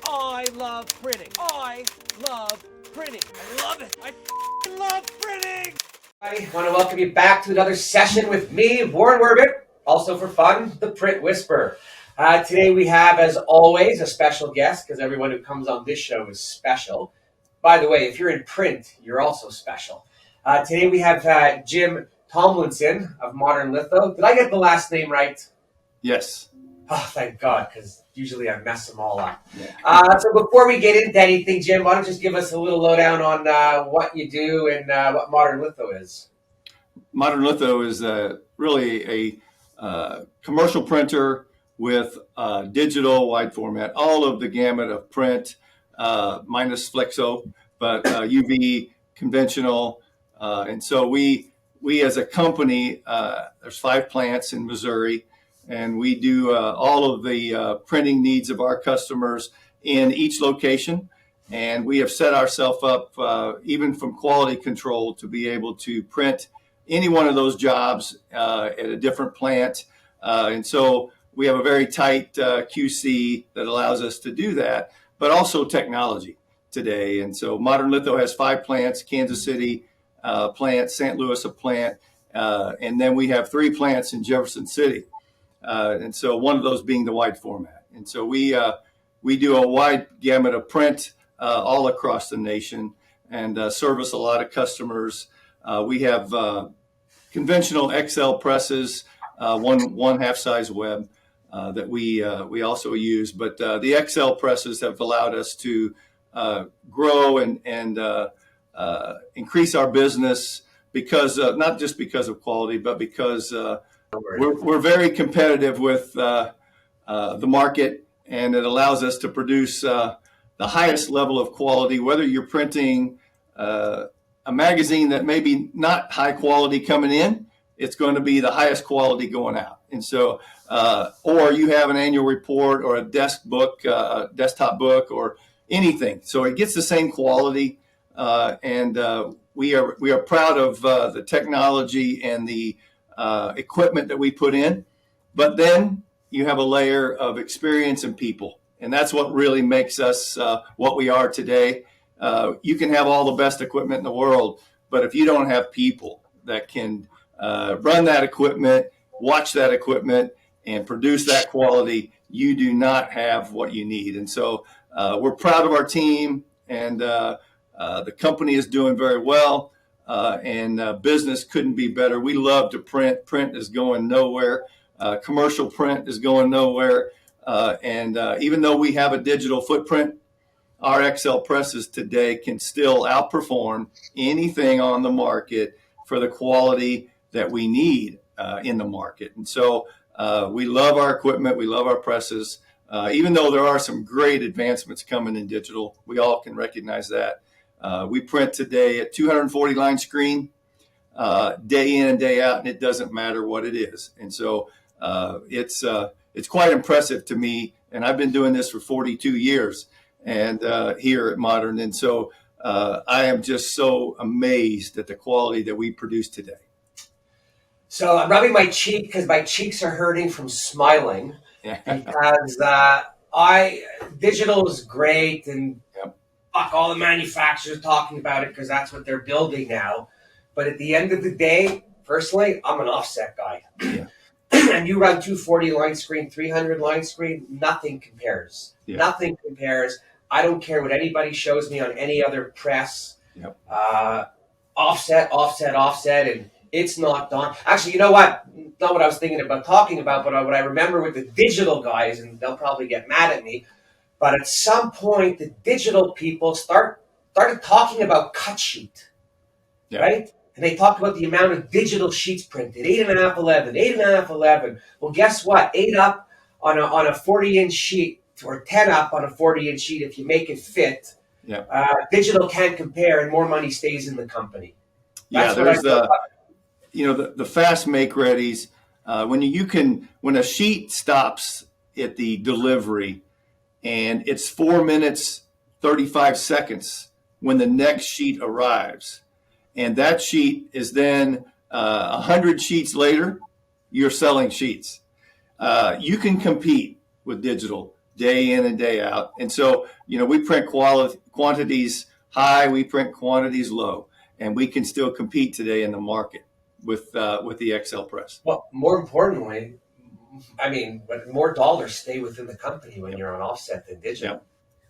I love printing. I love printing. I love it. I love printing. I want to welcome you back to another session with me, Warren Werbitt, also for fun, the Print Whisperer. Today we have, as always, a special guest, because everyone who comes on this show is special. By the way, if you're in print, you're also special. Today we have Jim Tomblinson of Modern Litho. Did I get the last name right? Yes. Oh, thank God, because usually I mess them all up. Yeah. So before we get into anything, Jim, why don't you just give us a little lowdown on what you do and what Modern Litho is? Modern Litho is really a commercial printer with digital wide format, all of the gamut of print, minus flexo, but UV, conventional. And so we as a company, there's 5 plants in Missouri, and we do all of the printing needs of our customers in each location. And we have set ourselves up, even from quality control, to be able to print any one of those jobs at a different plant. And so we have a very tight QC that allows us to do that, but also technology today. And so Modern Litho has 5 plants: Kansas City plant, St. Louis a plant, and then we have 3 plants in Jefferson City. And so one of those being the wide format. And so we do a wide gamut of print all across the nation and service a lot of customers. We have conventional XL presses, one half size web that we also use. But the XL presses have allowed us to grow and increase our business because not just because of quality, but because we're very competitive with the market, and it allows us to produce the highest level of quality, whether you're printing a magazine that may be not high quality coming in, it's going to be the highest quality going out. And so, or you have an annual report or a desktop book or anything. So it gets the same quality. And we are proud of the technology and the equipment that we put in. But then you have a layer of experience and people. And that's what really makes us what we are today. You can have all the best equipment in the world, but if you don't have people that can run that equipment, watch that equipment, and produce that quality, you do not have what you need. And so we're proud of our team, and the company is doing very well, and business couldn't be better. We love to print. Print is going nowhere. Commercial print is going nowhere. And even though we have a digital footprint, our XL presses today can still outperform anything on the market for the quality that we need in the market. And so we love our equipment. We love our presses. Even though there are some great advancements coming in digital, we all can recognize that. We print today at 240 line screen, day in and day out, and it doesn't matter what it is. And so it's quite impressive to me. And I've been doing this for 42 years and here at Modern. And so I am just so amazed at the quality that we produce today. So I'm rubbing my cheek because my cheeks are hurting from smiling because digital is great, and fuck, all the manufacturers are talking about it because that's what they're building now. But at the end of the day, personally, I'm an offset guy. Yeah. And you run 240 line screen, 300 line screen, nothing compares. Yeah. Nothing compares. I don't care what anybody shows me on any other press. Yep. Offset, and it's not done. Actually, you know what? Not what I was thinking about talking about, but what I remember with the digital guys, and they'll probably get mad at me, but at some point, the digital people started talking about cut sheet, right? And they talked about the amount of digital sheets printed, 8.5, 11, 8.5, 11. Well, guess what? 8 up on a 40-inch sheet, or 10 up on a 40-inch sheet, if you make it fit, digital can't compare, and more money stays in the company. That's there's the fast make readies. When a sheet stops at the delivery, and it's 4 minutes 35 seconds when the next sheet arrives, and that sheet is then 100 sheets later, you're selling sheets. You can compete with digital day in and day out. And so, we print quantities high, we print quantities low, and we can still compete today in the market with the XL press. Well, more importantly, I mean, but more dollars stay within the company when you're on offset than digital.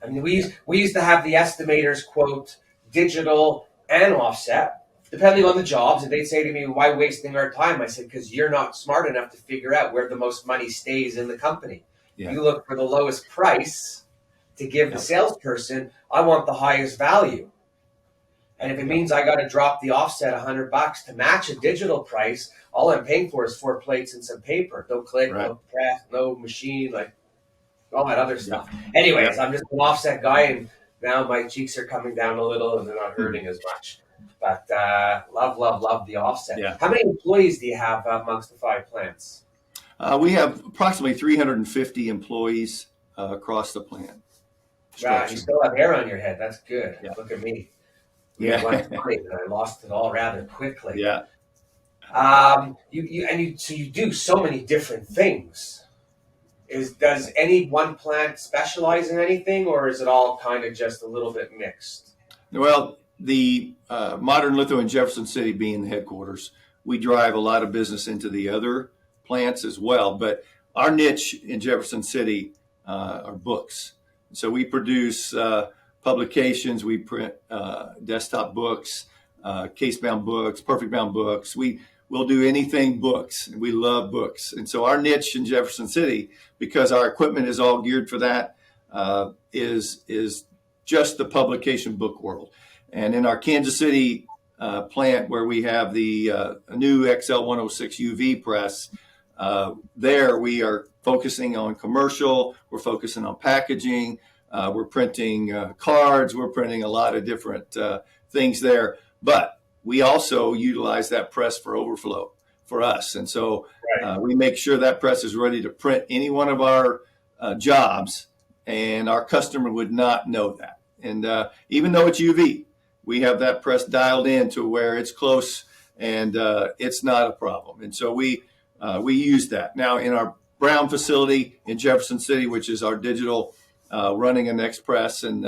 I mean, we used to have the estimators quote digital and offset, depending on the jobs, and they'd say to me, "Why wasting our time?" I said, "Because you're not smart enough to figure out where the most money stays in the company. Yeah. You look for the lowest price to give the salesperson. I want the highest value." And if it means I got to drop the offset $100 to match a digital price, all I'm paying for is 4 plates and some paper. No click, no press, no machine, like all that other stuff. Anyways, I'm just an offset guy, and now my cheeks are coming down a little, and they're not hurting as much. But love the offset. Yeah. How many employees do you have amongst the 5 plants? We have approximately 350 employees across the plant. Wow, you still have hair on your head. That's good. Yeah. Look at me. Yeah. I lost it all rather quickly. Yeah. So you do so many different things. Does any one plant specialize in anything, or is it all kind of just a little bit mixed? Well, the Modern Litho in Jefferson City being the headquarters, we drive a lot of business into the other plants as well. But our niche in Jefferson City are books. So we produce publications, we print desktop books, case-bound books, perfect-bound books. We'll do anything books. We love books. And so our niche in Jefferson City, because our equipment is all geared for that, is just the publication book world. And in our Kansas City plant, where we have the new XL106 UV press, there we are focusing on commercial, we're focusing on packaging, we're printing cards, we're printing a lot of different things there. But we also utilize that press for overflow for us. And so we make sure that press is ready to print any one of our jobs, and our customer would not know that. And even though it's UV, we have that press dialed in to where it's close and it's not a problem. And so we use that. Now in our Brown facility in Jefferson City, which is our digital, running an Express and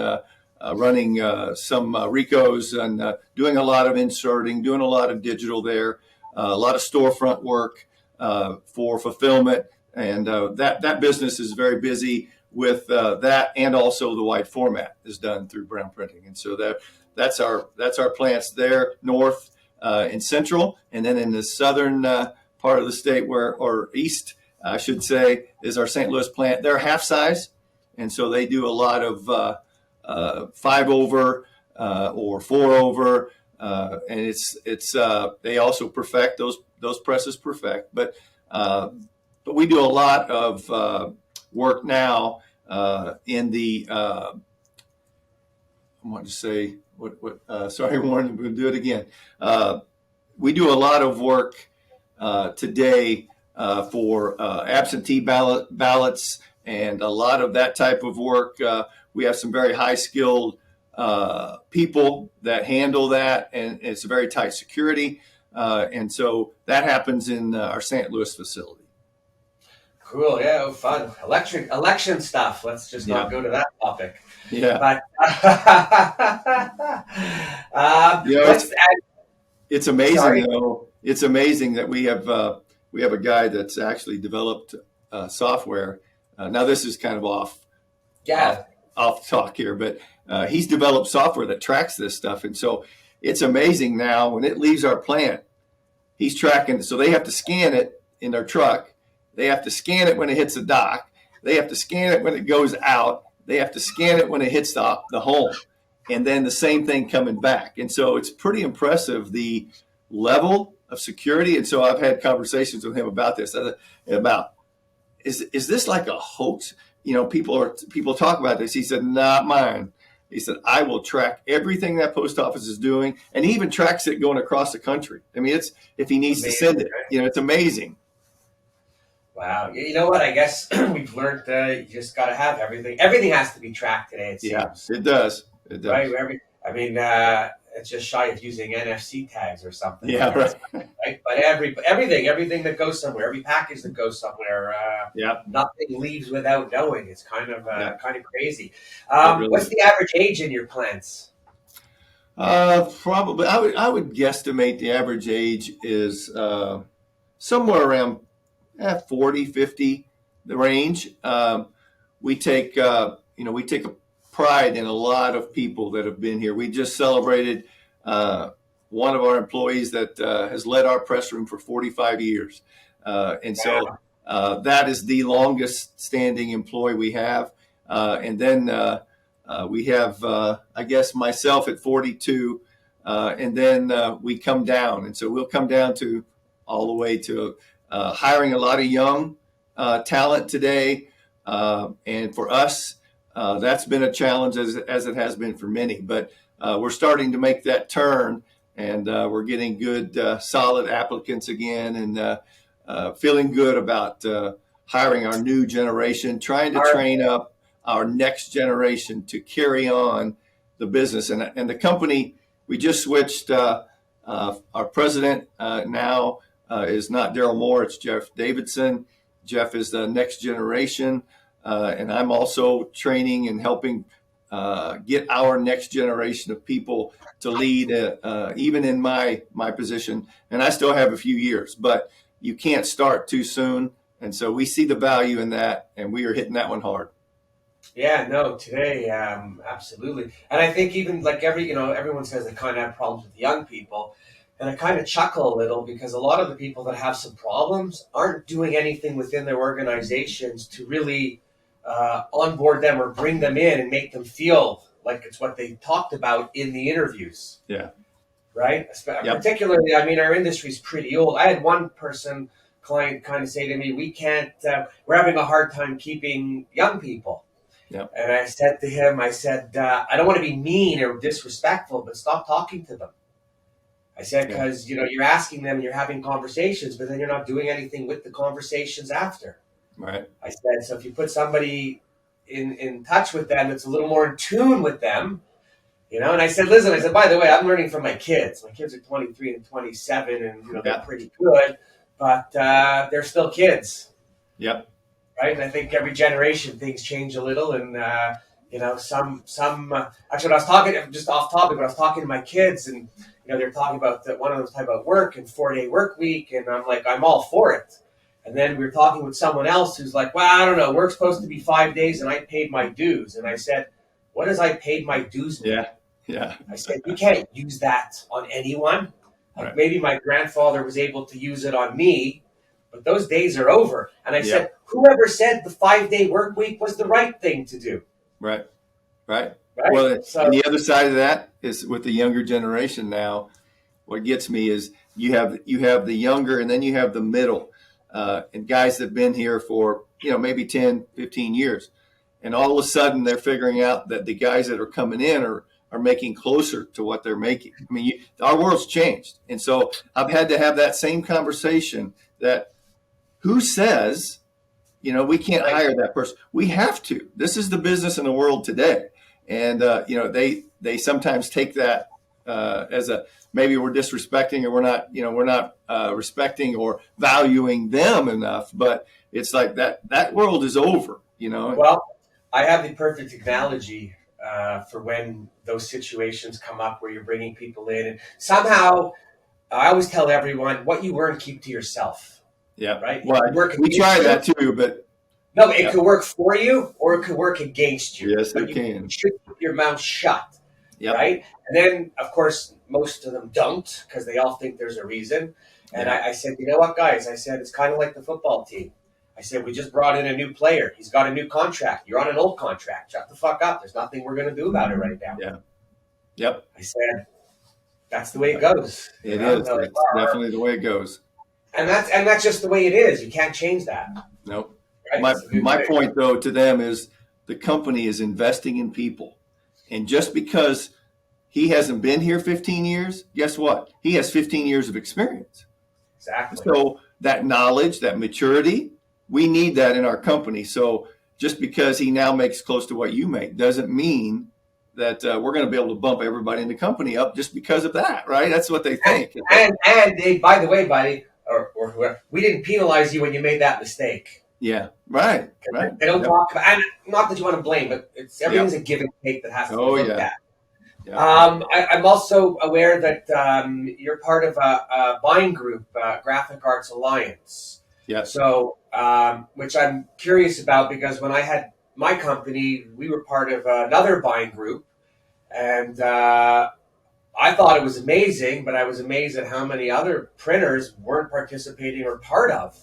running some Ricos and doing a lot of inserting, doing a lot of digital there, a lot of storefront work for fulfillment. And that business is very busy with that, and also the wide format is done through Brown Printing. And so that's our plants there, north and central, and then in the southern part of the state, or east, I should say, is our St. Louis plant. They're half size, and so they do a lot of 5 over or 4 over, and it's they also perfect those presses perfect. But we do a lot of work now in the I want to say sorry, Warren, we'll do it again. We do a lot of work today for absentee ballots and a lot of that type of work. We have some very high skilled people that handle that, and it's a very tight security. And so that happens in our St. Louis facility. Cool. Yeah. Fun. Election stuff. Let's just not go to that topic. Yeah. But it's amazing, sorry. though. It's amazing that we have a guy that's actually developed software. Now this is kind of off talk here, but he's developed software that tracks this stuff, and so it's amazing now when it leaves our plant, he's tracking. So they have to scan it in their truck. They have to scan it when it hits the dock. They have to scan it when it goes out. They have to scan it when it hits the home, and then the same thing coming back. And so it's pretty impressive, the level of security. And so I've had conversations with him about this, about is this like a hoax? People talk about this. He said, not mine. He said, I will track everything that post office is doing, and he even tracks it going across the country. I mean, it's if he needs to send it, it's amazing. Wow. You know what? I guess we've learned you just got to have everything. Everything has to be tracked today, it seems. Yeah, it does. It does. Right? it's just shy of using NFC tags or something. Yeah, right. Right. But everything that goes somewhere, every package that goes somewhere, Yeah. nothing leaves without knowing. It's kind of crazy. Really What's is. the average age in your plants? Probably, I would guesstimate the average age is somewhere around 40, 50, the range. We take, we take a pride in a lot of people that have been here. We just celebrated one of our employees that has led our press room for 45 years. And so that is the longest standing employee we have. And then we have, I guess, myself at 42. And then we come down. And so we'll come down to all the way to hiring a lot of young talent today. And for us, that's been a challenge as it has been for many. But we're starting to make that turn, and we're getting good, solid applicants again, and feeling good about hiring our new generation, trying to train up our next generation to carry on the business. And the company, we just switched. Our president now is not Daryl Moore, it's Jeff Davidson. Jeff is the next generation. And I'm also training and helping get our next generation of people to lead, even in my position. And I still have a few years, but you can't start too soon. And so we see the value in that, and we are hitting that one hard. Yeah, no, today, absolutely. And I think even like everyone says they kind of have problems with young people. And I kind of chuckle a little because a lot of the people that have some problems aren't doing anything within their organizations to really onboard them or bring them in and make them feel like it's what they talked about in the interviews. Yeah. Right? Yep. Particularly, I mean, our industry's pretty old. I had one client kind of say to me, we're having a hard time keeping young people. Yep. And I said to him, I don't want to be mean or disrespectful, but stop talking to them. I said, because, you're asking them, you're having conversations, but then you're not doing anything with the conversations after. Right. I said, so if you put somebody in touch with them that's a little more in tune with them, and I said, listen, by the way, I'm learning from my kids. My kids are 23 and 27, and, they're pretty good, but they're still kids. Yep. Right. And I think every generation things change a little. And, some actually, when I was talking, just off topic, but I was talking to my kids, and, they're talking about one of them was talking about work and 4-day work week. And I'm like, I'm all for it. And then we were talking with someone else who's like, well, I don't know, work's supposed to be 5 days and I paid my dues. And I said, what does I paid my dues mean? Yeah. I said, you can't use that on anyone. Like maybe my grandfather was able to use it on me, but those days are over. And I said, whoever said the 5-day work week was the right thing to do? Right. Well, and the other side of that is with the younger generation now, what gets me is you have the younger, and then you have the middle, and guys that have been here for, maybe 10, 15 years. And all of a sudden they're figuring out that the guys that are coming in are making closer to what they're making. I mean, our world's changed. And so I've had to have that same conversation that who says, we can't hire that person. We have to. This is the business in the world today. And, they sometimes take that as maybe we're disrespecting, or we're not respecting or valuing them enough. But it's like that world is over, Well, I have the perfect analogy for when those situations come up where you're bringing people in. And somehow, I always tell everyone, what you earn, keep to yourself. Yeah. Right? Well, we try that too, but. No, it could work for you or it could work against you. Yes, it can. You should keep your mouth shut, yep. Right? And then, of course, most of them don't because they all think there's a reason. And I said, you know what, guys? I said, it's kind of like the football team. I said, we just brought in a new player. He's got a new contract. You're on an old contract. Shut the fuck up. There's nothing we're going to do about it right now. Yeah. Yep. I said, that's the way it goes. It is. It's definitely the way it goes. And that's just the way it is. You can't change that. Nope. Right? My point, though, to them is the company is investing in people. And just because he hasn't been here 15 years, guess what? He has 15 years of experience. Exactly. So that knowledge, that maturity, we need that in our company. So just because he now makes close to what you make doesn't mean that we're going to be able to bump everybody in the company up just because of that, right? That's what they think. And they, by the way, buddy, or whoever, we didn't penalize you when you made that mistake. Yeah, right. They don't talk about, and not that you want to blame, but everything's a give and take that has to be looked at. Yeah. I'm also aware that you're part of a buying group, Graphic Arts Alliance. Yes. So, which I'm curious about, because when I had my company, we were part of another buying group, and I thought it was amazing, but I was amazed at how many other printers weren't participating or part of.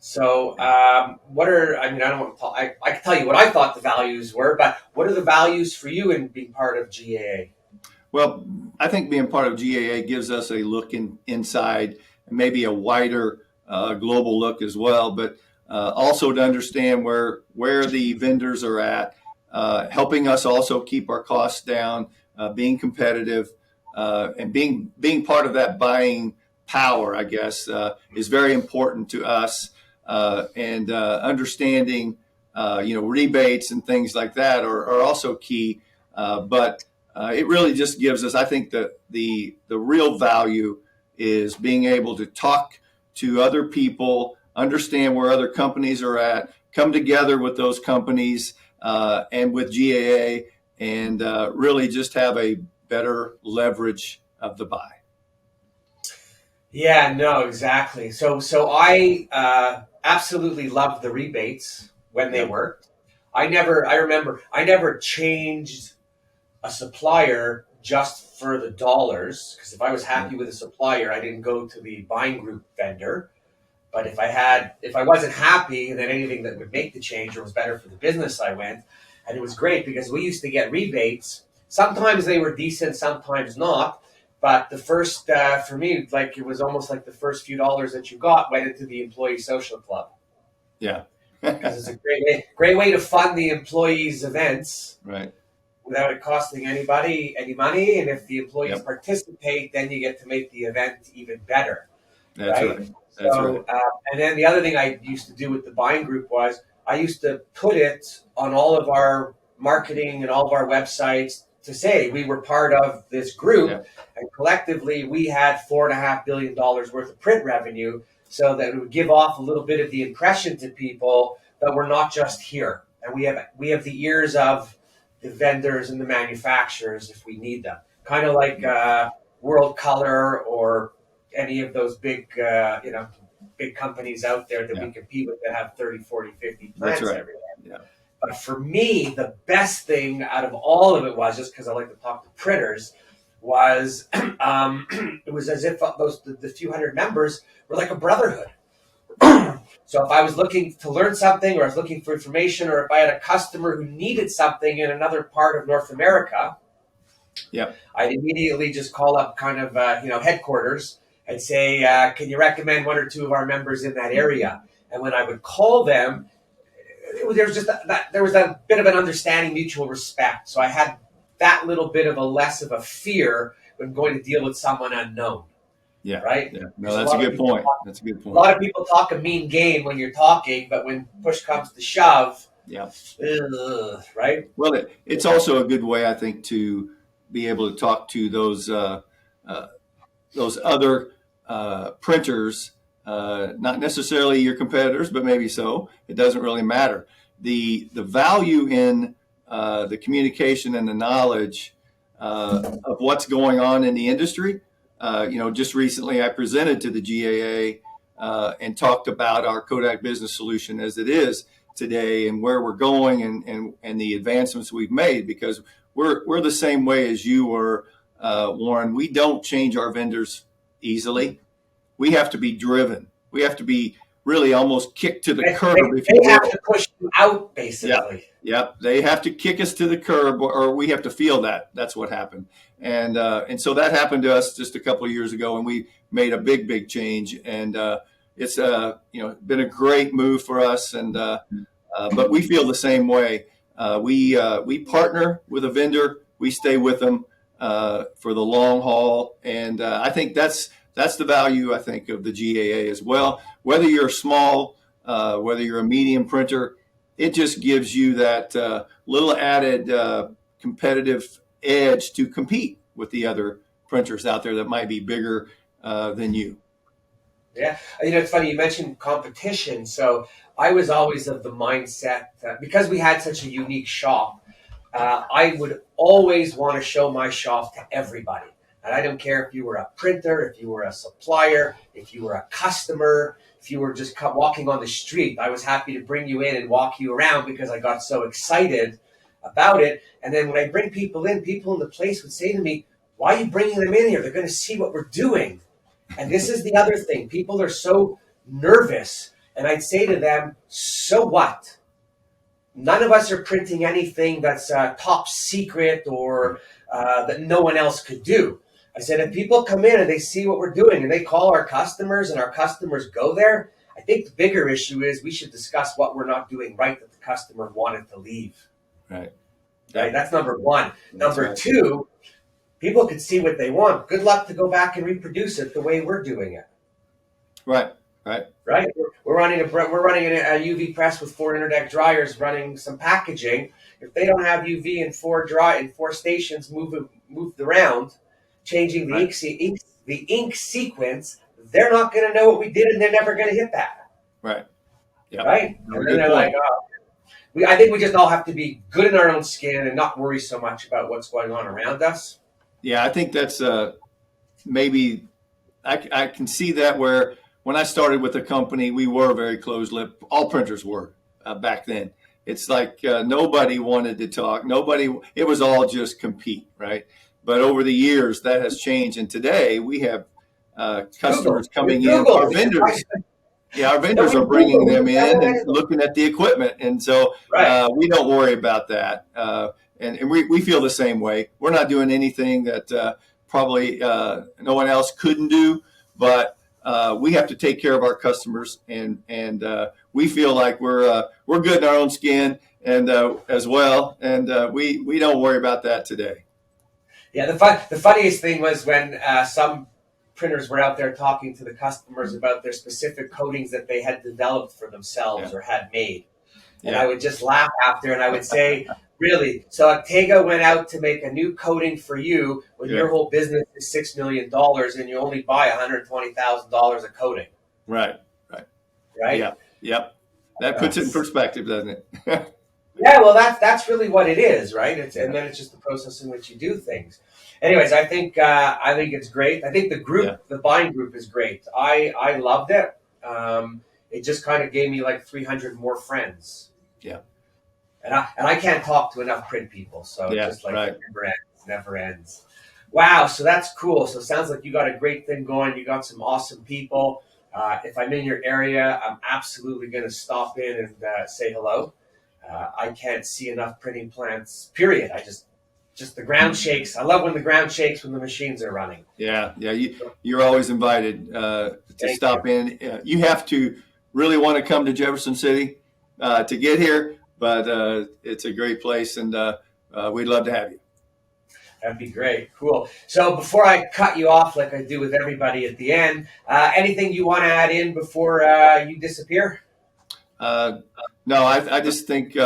So, I don't want to talk, I can tell you what I thought the values were, but what are the values for you in being part of GAA? Well, I think being part of GAA gives us a look inside, maybe a wider global look as well, but also to understand where the vendors are at, helping us also keep our costs down, being competitive, and being part of that buying power, I guess, is very important to us. And understanding, rebates and things like that are also key. But it really just gives us, I think, the real value is being able to talk to other people, understand where other companies are at, come together with those companies and with GAA, and really just have a better leverage of the buy. Yeah, no, exactly. So I absolutely loved the rebates when they worked. I never changed a supplier just for the dollars, because if I was happy with a supplier, I didn't go to the buying group vendor. But if I wasn't happy, then anything that would make the change or was better for the business, I went. And it was great because we used to get rebates. Sometimes they were decent, sometimes not. But the first, for me, like it was almost like the first few dollars that you got went into the employee social club. Yeah. Because it's a great way to fund the employees' events. Right. Without it costing anybody any money. And if the employees participate, then you get to make the event even better. That's right. That's right. And then the other thing I used to do with the buying group was I used to put it on all of our marketing and all of our websites to say we were part of this group, and collectively we had $4.5 billion worth of print revenue, so that it would give off a little bit of the impression to people that we're not just here, and we have the ears of the vendors and the manufacturers if we need them, kind of like World Color or any of those big big companies out there that we compete with that have 30, 40, 50 plants everywhere. Yeah. But for me, the best thing out of all of it was, just because I like to talk to printers, was it was as if the few hundred members were like a brotherhood. So if I was looking to learn something, or I was looking for information, or if I had a customer who needed something in another part of North America, I'd immediately just call up kind of headquarters and say, can you recommend one or two of our members in that area? And when I would call them, there was just there was a bit of an understanding, mutual respect. So I had that little bit of a less of a fear when going to deal with someone unknown. Yeah. Right? Yeah. No, that's a good point. That's a good point. A lot of people talk a mean game when you're talking, but when push comes to shove, right? Well, it's also a good way, I think, to be able to talk to those other printers, not necessarily your competitors, but maybe so. It doesn't really matter. The value in the communication and the knowledge of what's going on in the industry. Just recently I presented to the GAA and talked about our Kodak Business Solution as it is today, and where we're going, and the advancements we've made, because we're the same way as you were, Warren. We don't change our vendors easily. We have to be driven. We have to be really almost kicked to the curb. They have to push you out, basically. Yep. They have to kick us to the curb, or we have to feel that. That's what happened. And so that happened to us just a couple of years ago, and we made a big change. And it's been a great move for us. And but we feel the same way. We partner with a vendor. We stay with them for the long haul. And I think that's the value, I think, of the GAA as well. Whether you're small, whether you're a medium printer, it just gives you that little added competitive edge to compete with the other printers out there that might be bigger than you. Yeah, it's funny you mentioned competition. So I was always of the mindset that because we had such a unique shop, I would always want to show my shop to everybody. And I don't care if you were a printer, if you were a supplier, if you were a customer, if you were just walking on the street. I was happy to bring you in and walk you around because I got so excited about it. And then when I bring people in the place would say to me, "Why are you bringing them in here? They're going to see what we're doing." And this is the other thing. People are so nervous. And I'd say to them, so what? None of us are printing anything that's top secret or that no one else could do. I said, if people come in and they see what we're doing and they call our customers and our customers go there, I think the bigger issue is we should discuss what we're not doing right that the customer wanted to leave. Right. Right? That's number one. That's Number right. two, people can see what they want. Good luck to go back and reproduce it the way we're doing it. Right. Right. Right? We're running a UV press with 4 interdeck dryers running some packaging. If they don't have UV in 4 stations moved around, changing the ink sequence, they're not going to know what we did, and they're never going to hit that. Right. Yeah. Right? No, And good then they're point. like, oh. I think we just all have to be good in our own skin and not worry so much about what's going on around us. Yeah, I think that's maybe I can see that where when I started with the company, we were very closed-lipped. All printers were back then. It's like nobody wanted to talk. It was all just compete, right? But over the years, that has changed. And today we have customers coming in. Our vendors, our vendors are bringing them in and looking at the equipment. And so we don't worry about that. And we feel the same way. We're not doing anything that probably no one else couldn't do, but we have to take care of our customers, and we feel like we're good in our own skin and as well, and we don't worry about that today. Yeah, the funniest thing was when some printers were out there talking to the customers about their specific coatings that they had developed for themselves or had made. And I would just laugh after, and I would say, really? So Ortega went out to make a new coating for you when your whole business is $6 million and you only buy $120,000 of coating. Right. Yeah. Yep. That puts it in perspective, doesn't it? Yeah, well, that's really what it is, right? And then it's just the process in which you do things. Anyways, I think it's great. I think the group, the buying group, is great. I loved it. It just kind of gave me like 300 more friends. Yeah. And I can't talk to enough print people, so it's just like it never ends. Wow, so that's cool. So it sounds like you got a great thing going. You got some awesome people. If I'm in your area, I'm absolutely going to stop in and say hello. I can't see enough printing plants, period. I just the ground shakes. I love when the ground shakes when the machines are running. Yeah. You're always invited to stop in. You have to really want to come to Jefferson City to get here, but it's a great place, and we'd love to have you. That'd be great. Cool. So before I cut you off, like I do with everybody at the end, anything you want to add in before you disappear? No, I just think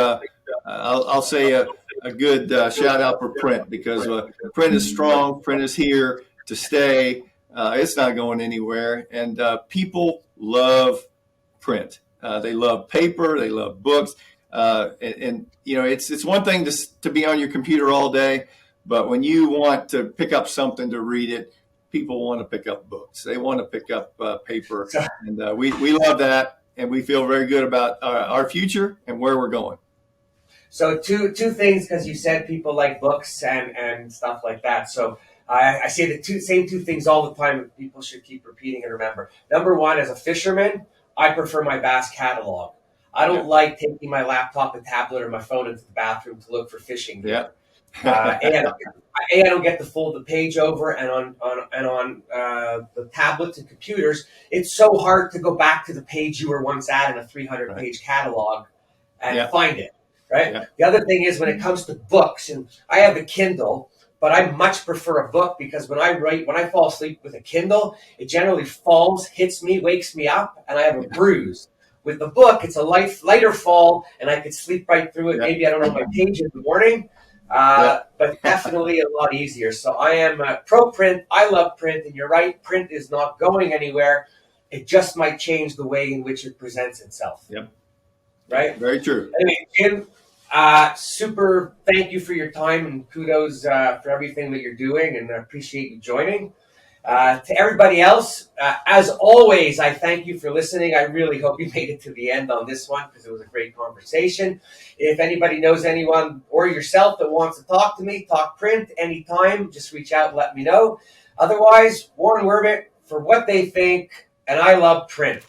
I'll say a good shout out for print, because print is strong. Print is here to stay. It's not going anywhere. And people love print. They love paper. They love books. And it's one thing to be on your computer all day, but when you want to pick up something to read it, people want to pick up books. They want to pick up paper. And we love that. And we feel very good about our future and where we're going. So two things, because you said people like books and stuff like that. So I say the same two things all the time that people should keep repeating and remember. Number one, as a fisherman, I prefer my bass catalog. I don't like taking my laptop and tablet or my phone into the bathroom to look for fishing gear. And I don't get to fold the page over, and on the tablets and computers, it's so hard to go back to the page you were once at in a 300-page catalog and find it. Right. Yeah. The other thing is when it comes to books, and I have a Kindle, but I much prefer a book, because when I fall asleep with a Kindle, it generally falls, hits me, wakes me up, and I have a bruise. With the book, it's a lighter fall, and I could sleep right through it. Maybe I don't know my page in the morning, but definitely a lot easier. So I am pro print. I love print, and you're right. Print is not going anywhere. It just might change the way in which it presents itself. Yep. Right. Very true. Anyway, Jim, super. Thank you for your time and kudos for everything that you're doing, and I appreciate you joining. To everybody else, as always, I thank you for listening. I really hope you made it to the end on this one because it was a great conversation. If anybody knows anyone or yourself that wants to talk to me, talk print anytime, just reach out and let me know. Otherwise, Warren Werbitt for what they think, and I love print.